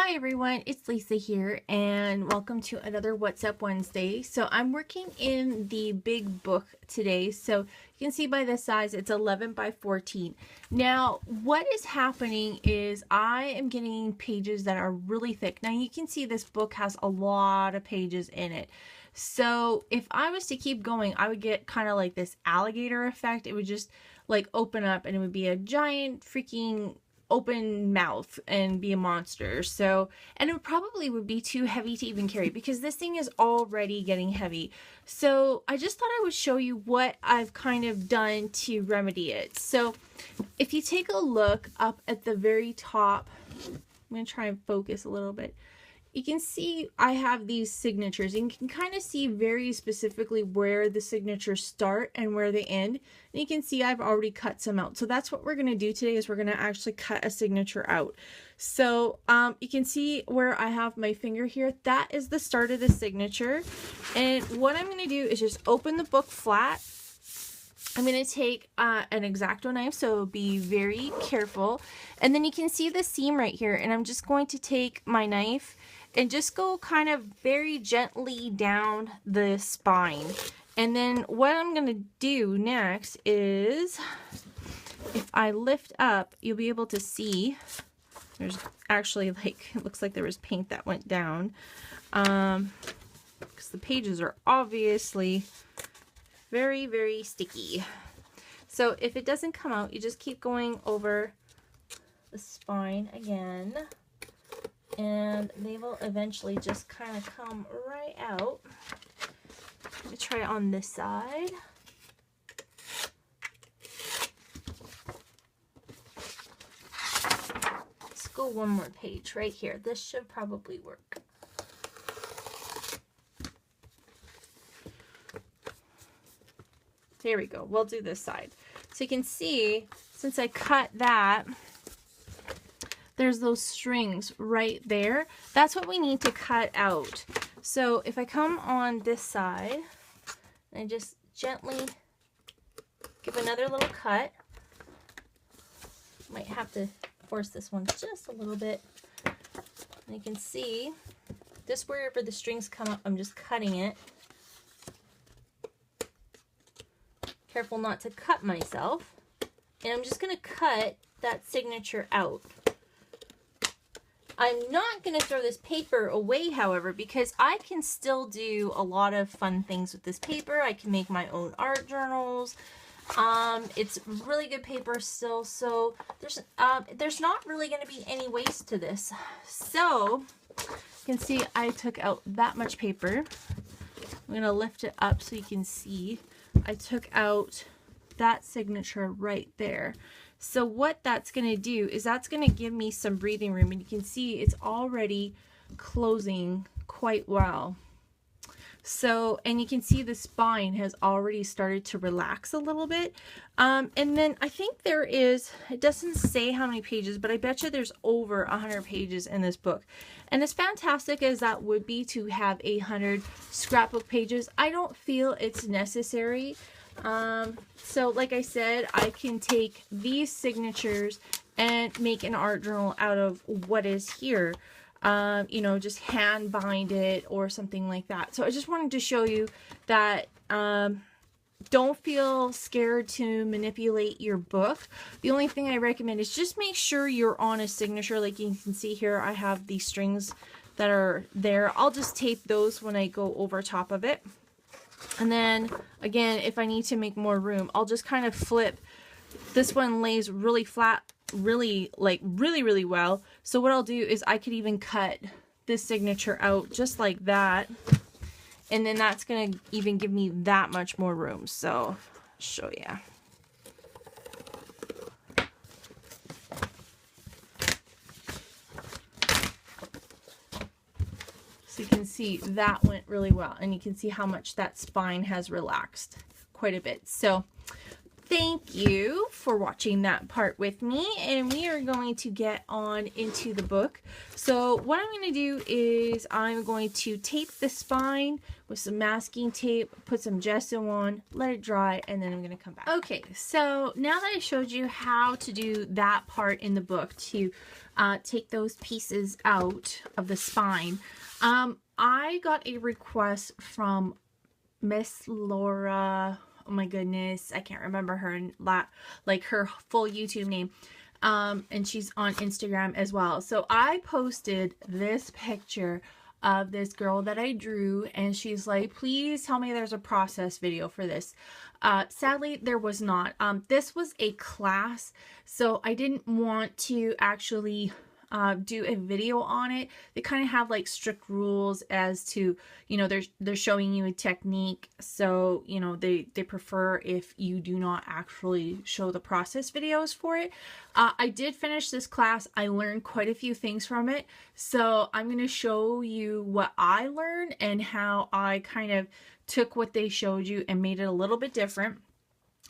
Hi everyone, it's Lisa here and welcome to another What's Up Wednesday. So I'm working in the big book today. So you can see by the size it's 11 by 14. Now what is happening is I am getting pages that are really thick. Now you can see this book has a lot of pages in it. So if I was to keep going, I would get kind of like this alligator effect. It would just like open up and it would be a giant freaking open mouth and be a monster. So, and it probably would be too heavy to even carry because this thing is already getting heavy. So I just thought I would show you what I've kind of done to remedy it. So if you take a look up at the very top, I'm going to try and focus a little bit. You can see I have these signatures. You can kind of see very specifically where the signatures start and where they end. And you can see I've already cut some out. So that's what we're going to do today is we're going to actually cut a signature out. So you can see where I have my finger here. That is the start of the signature. And what I'm going to do is just open the book flat. I'm going to take an X-Acto knife, so be very careful. And then you can see the seam right here. And I'm just going to take my knife and just go kind of very gently down the spine. And then what I'm going to do next is, if I lift up, you'll be able to see, there's actually like, it looks like there was paint that went down. Because the pages are obviously very, very sticky. So if it doesn't come out, you just keep going over the spine again. And they will eventually just kind of come right out. Let me try it on this side. Let's go one more page right here. This should probably work. There we go. We'll do this side. So you can see, since I cut that, there's those strings right there. That's what we need to cut out. So if I come on this side and just gently give another little cut, might have to force this one just a little bit. And you can see just wherever the strings come up, I'm just cutting it. Careful not to cut myself. And I'm just going to cut that signature out. I'm not going to throw this paper away, however, because I can still do a lot of fun things with this paper. I can make my own art journals. It's really good paper still, so there's not really going to be any waste to this. So you can see I took out that much paper. I'm going to lift it up so you can see I took out that signature right there. So what that's going to do is that's going to give me some breathing room, and you can see it's already closing quite well. So, and you can see the spine has already started to relax a little bit. And then I think there is, it doesn't say how many pages, but I bet you there's over 100 pages in this book. And as fantastic as that would be to have 100 scrapbook pages, I don't feel it's necessary. So like I said, I can take these signatures and make an art journal out of what is here. You know, just hand bind it or something like that. So I just wanted to show you that don't feel scared to manipulate your book. The only thing I recommend is just make sure you're on a signature. Like you can see here, I have these strings that are there. I'll just tape those when I go over top of it. And then again, if I need to make more room, I'll just kind of flip. This one lays really flat, really well. So what I'll do is I could even cut this signature out just like that. And then that's going to even give me that much more room. So I'll show you. So you can see that went really well. And you can see how much that spine has relaxed quite a bit. So thank you for watching that part with me, and we are going to get on into the book. So what I'm going to do is I'm going to tape the spine with some masking tape, put some gesso on, let it dry, and then I'm going to come back. Okay, so now that I showed you how to do that part in the book to take those pieces out of the spine, I got a request from Miss Laura. Oh my goodness, I can't remember her like her full YouTube name. And she's on Instagram as well. So I posted this picture of this girl that I drew, and she's like, please tell me there's a process video for this. Sadly, there was not. This was a class, so I didn't want to actually do a video on it. They kind of have like strict rules as to, you know, they're showing you a technique, so you know they prefer if you do not actually show the process videos for it. I did finish this class. I learned quite a few things from it, so I'm going to show you what I learned and how I kind of took what they showed you and made it a little bit different.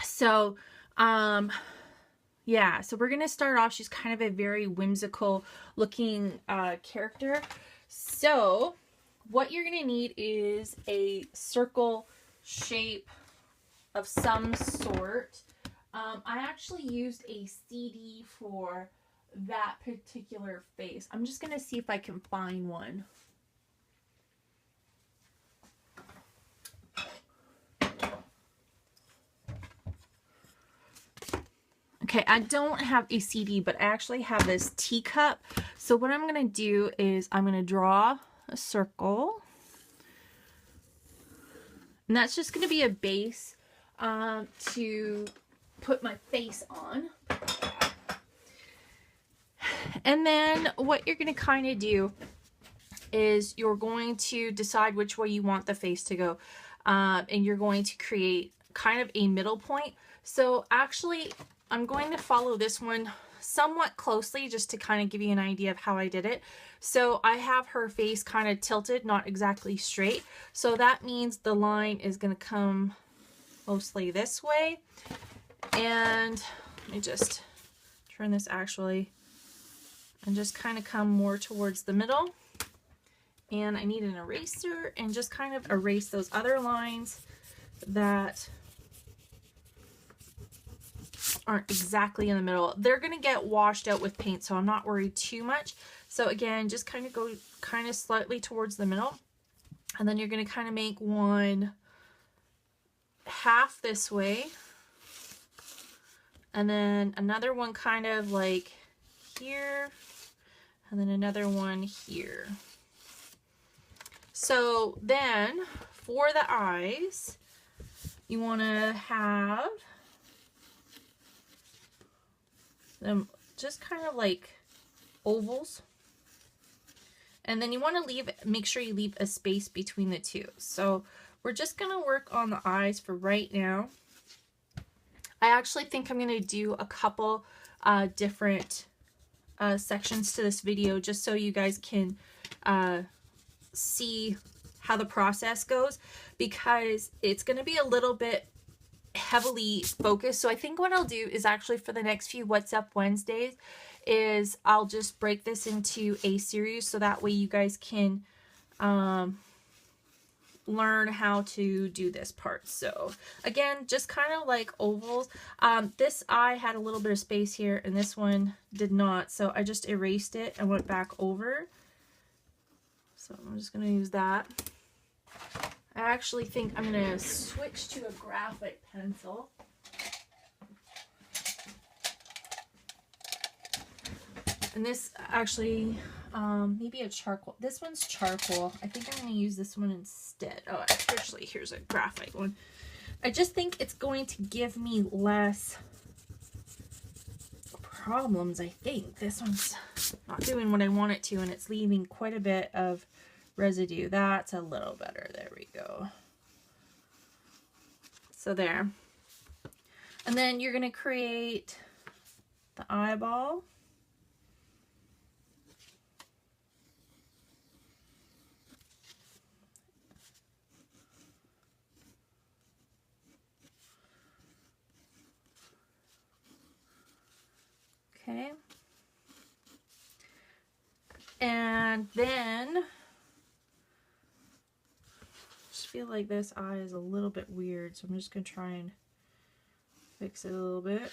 So yeah, so we're going to start off. She's kind of a very whimsical looking character. So what you're going to need is a circle shape of some sort. I actually used a CD for that particular face. I'm just going to see if I can find one. Okay, I don't have a CD, but I actually have this teacup. So what I'm going to do is I'm going to draw a circle. And that's just going to be a base to put my face on. And then what you're going to kind of do is you're going to decide which way you want the face to go. And you're going to create kind of a middle point. So actually, I'm going to follow this one somewhat closely just to kind of give you an idea of how I did it. So I have her face kind of tilted, not exactly straight. So that means the line is going to come mostly this way. And let me just turn this actually and just kind of come more towards the middle. And I need an eraser and just kind of erase those other lines that aren't exactly in the middle. They're going to get washed out with paint, so I'm not worried too much. So again, just kind of go kind of slightly towards the middle. And then you're going to kind of make one half this way. And then another one kind of like here. And then another one here. So then for the eyes, you want to have them just kind of like ovals, and then you want to make sure you leave a space between the two. So we're just going to work on the eyes for right now. I actually think I'm going to do a couple different sections to this video just so you guys can see how the process goes, because it's going to be a little bit heavily focused. So I think what I'll do is actually for the next few What's Up Wednesdays is I'll just break this into a series so that way you guys can learn how to do this part. So again, just kind of like ovals. This eye had a little bit of space here and this one did not, so I just erased it and went back over. So I'm just going to use that. I actually think I'm going to switch to a graphite pencil. And this actually, maybe a charcoal. This one's charcoal. I think I'm going to use this one instead. Oh, actually, here's a graphite one. I just think it's going to give me less problems, I think. This one's not doing what I want it to, and it's leaving quite a bit of residue. That's a little better. There we go. So there. And then you're going to create the eyeball. Okay. And then I just feel like this eye is a little bit weird, so I'm just going to try and fix it a little bit.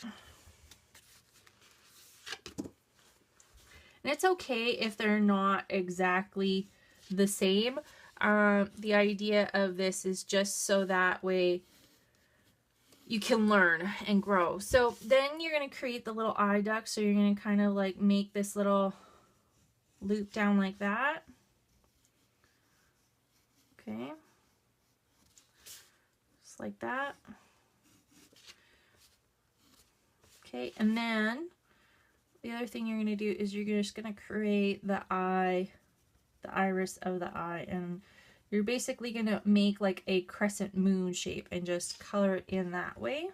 And it's okay if they're not exactly the same. The idea of this is just so that way you can learn and grow. So then you're going to create the little eye duct. So you're going to kind of like make this little loop down like that. Okay. Just like that. Okay, and then the other thing you're going to do is you're just going to create the eye, the iris of the eye, and you're basically going to make like a crescent moon shape and just color it in that way.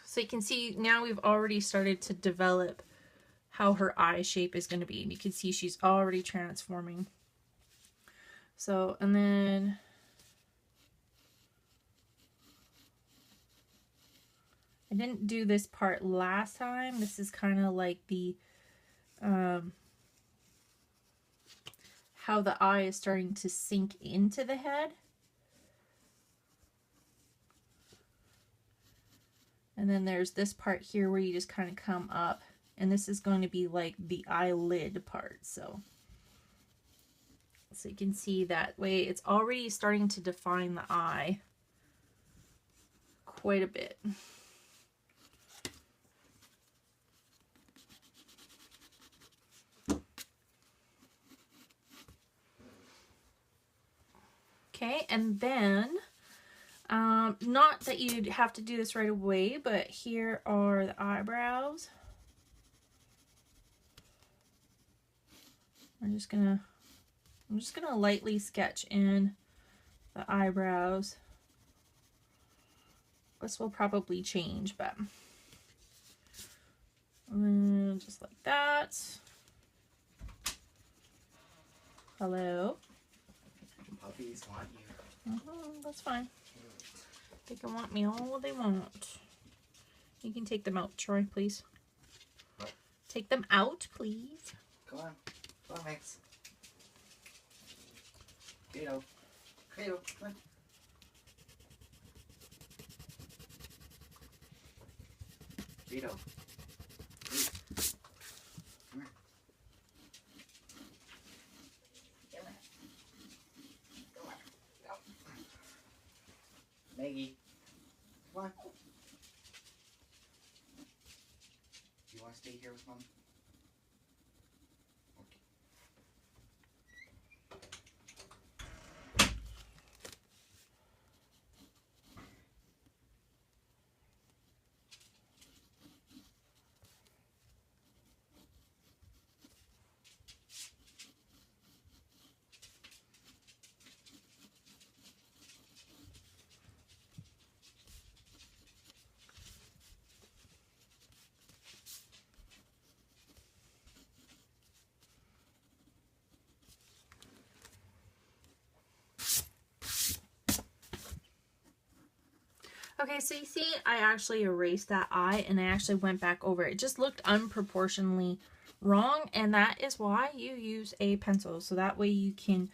So you can see now we've already started to develop how her eye shape is going to be. And you can see she's already transforming. So, and then I didn't do this part last time. This is kind of like the, how the eye is starting to sink into the head. And then there's this part here where you just kind of come up, and this is going to be like the eyelid part. So you can see that way it's already starting to define the eye quite a bit. Okay, and then not that you'd have to do this right away, but here are the eyebrows. I'm just gonna lightly sketch in the eyebrows. This will probably change, but just like that. Hello. Puppies want you. That's fine. They can want me all they want. You can take them out, Troy, please. What? Take them out, please. Come on. Come on, Max. Credo. Credo, come on. Credo. Come here. Come on. Go. Maggie. Come on. Do you want to stay here with Mom? Okay. Okay, so you see, I actually erased that eye and I actually went back over it. It just looked unproportionally wrong, and that is why you use a pencil. So that way you can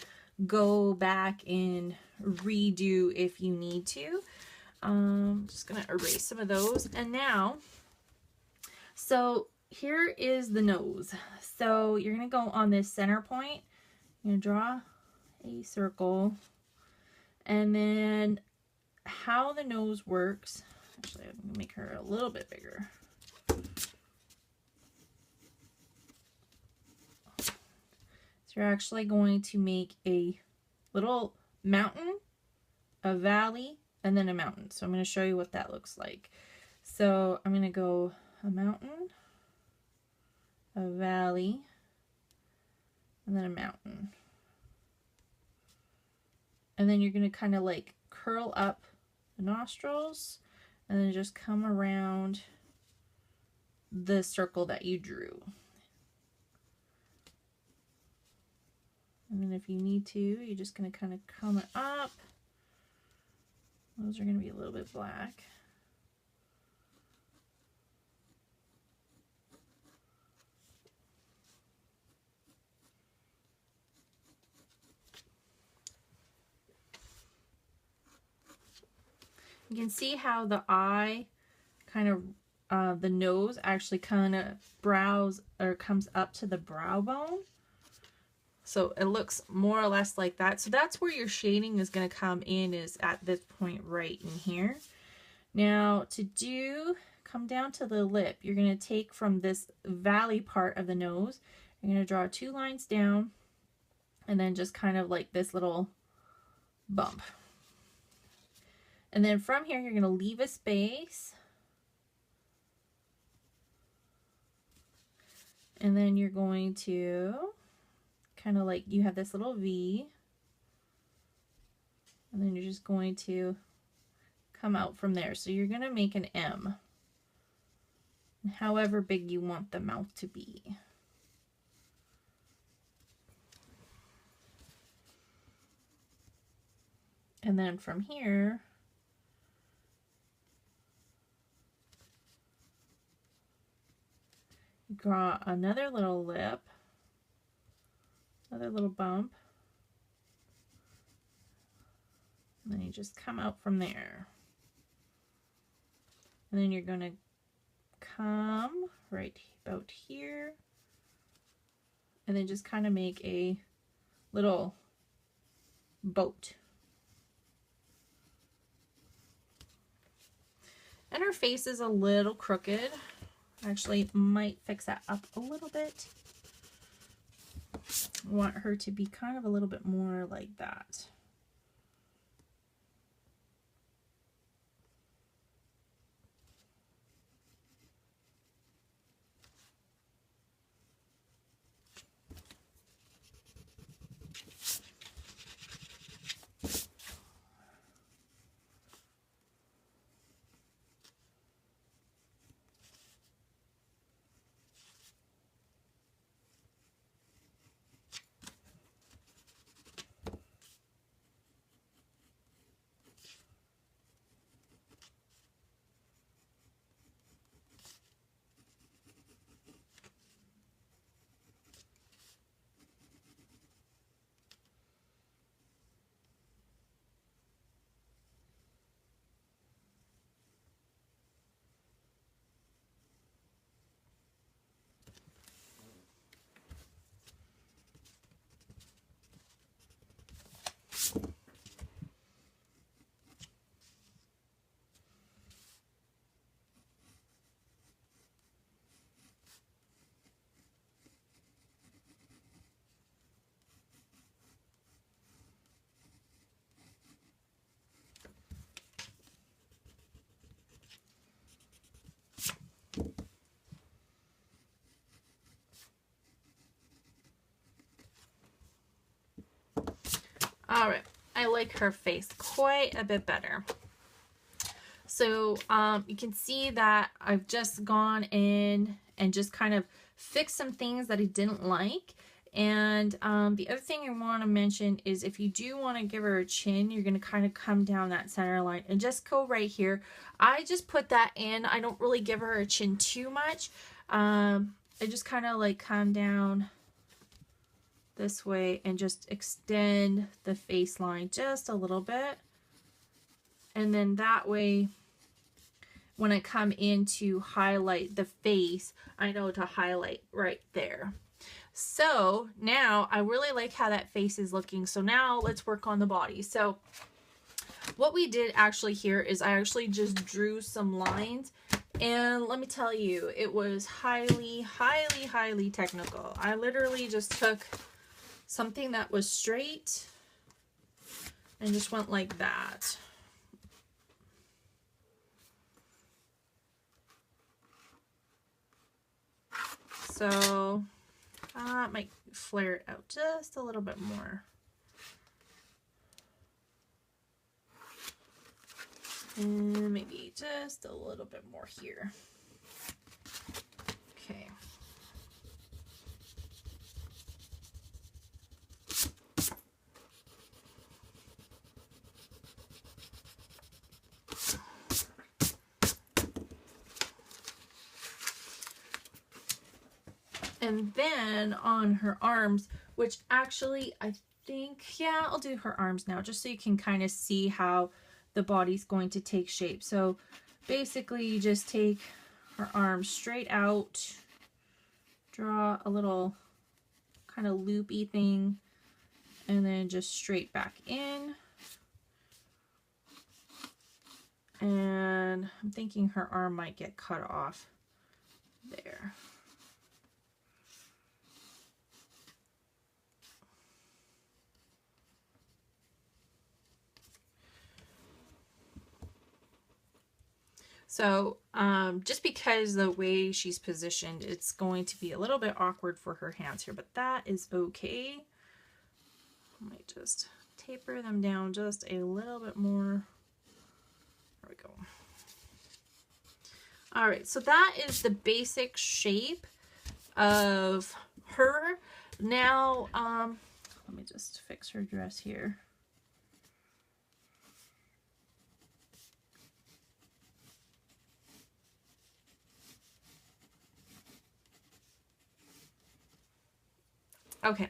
go back and redo if you need to. Just gonna erase some of those. And now, so here is the nose. So you're gonna go on this center point. You're gonna draw a circle, and then how the nose works, actually I'm going to make her a little bit bigger. So you're actually going to make a little mountain, a valley, and then a mountain. So I'm going to show you what that looks like. So I'm going to go a mountain, a valley, and then a mountain. And then you're going to kind of like curl up the nostrils and then just come around the circle that you drew. And then if you need to, you're just going to kind of comb it up. Those are going to be a little bit black. You can see how the eye kind of, the nose actually kind of brows or comes up to the brow bone. So it looks more or less like that. So that's where your shading is going to come in, is at this point right in here. Now to come down to the lip, you're going to take from this valley part of the nose, you're going to draw 2 lines down and then just kind of like this little bump. And then from here, you're going to leave a space. And then you're going to kind of like, you have this little V. And then you're just going to come out from there. So you're going to make an M, however big you want the mouth to be. And then from here, draw another little lip, another little bump, and then you just come out from there. And then you're going to come right about here, and then just kind of make a little boat. And her face is a little crooked. Actually, might fix that up a little bit. I want her to be kind of a little bit more like that. All right, I like her face quite a bit better. So you can see that I've just gone in and just kind of fixed some things that I didn't like. And the other thing I want to mention is, if you do want to give her a chin, you're going to kind of come down that center line and just go right here. I just put that in. I don't really give her a chin too much. I just kind of like come down this way and just extend the face line just a little bit. And then that way, when I come in to highlight the face, I know to highlight right there. So now I really like how that face is looking. So now let's work on the body. So what we did actually here is I actually just drew some lines, and let me tell you, it was highly, highly, highly technical. I literally just took something that was straight and just went like that. So I might flare it out just a little bit more. And maybe just a little bit more here. Okay. And then on her arms, which actually I think, yeah, I'll do her arms now just so you can kind of see how the body's going to take shape. So basically you just take her arms straight out, draw a little kind of loopy thing, and then just straight back in. And I'm thinking her arm might get cut off there. So just because the way she's positioned, it's going to be a little bit awkward for her hands here, but that is okay. I might just taper them down just a little bit more. There we go. All right, so that is the basic shape of her. Now, let me just fix her dress here. Okay,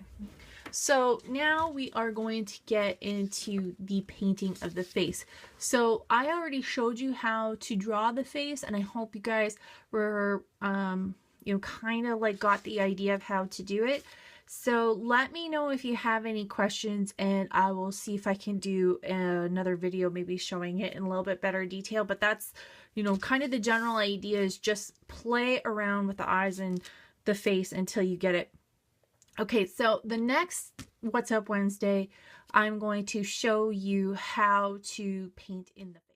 so now we are going to get into the painting of the face. So I already showed you how to draw the face, and I hope you guys were, you know, kind of like got the idea of how to do it. So let me know if you have any questions, and I will see if I can do another video maybe showing it in a little bit better detail. But that's, you know, kind of the general idea is just play around with the eyes and the face until you get it. Okay, so the next What's Up Wednesday, I'm going to show you how to paint in the face.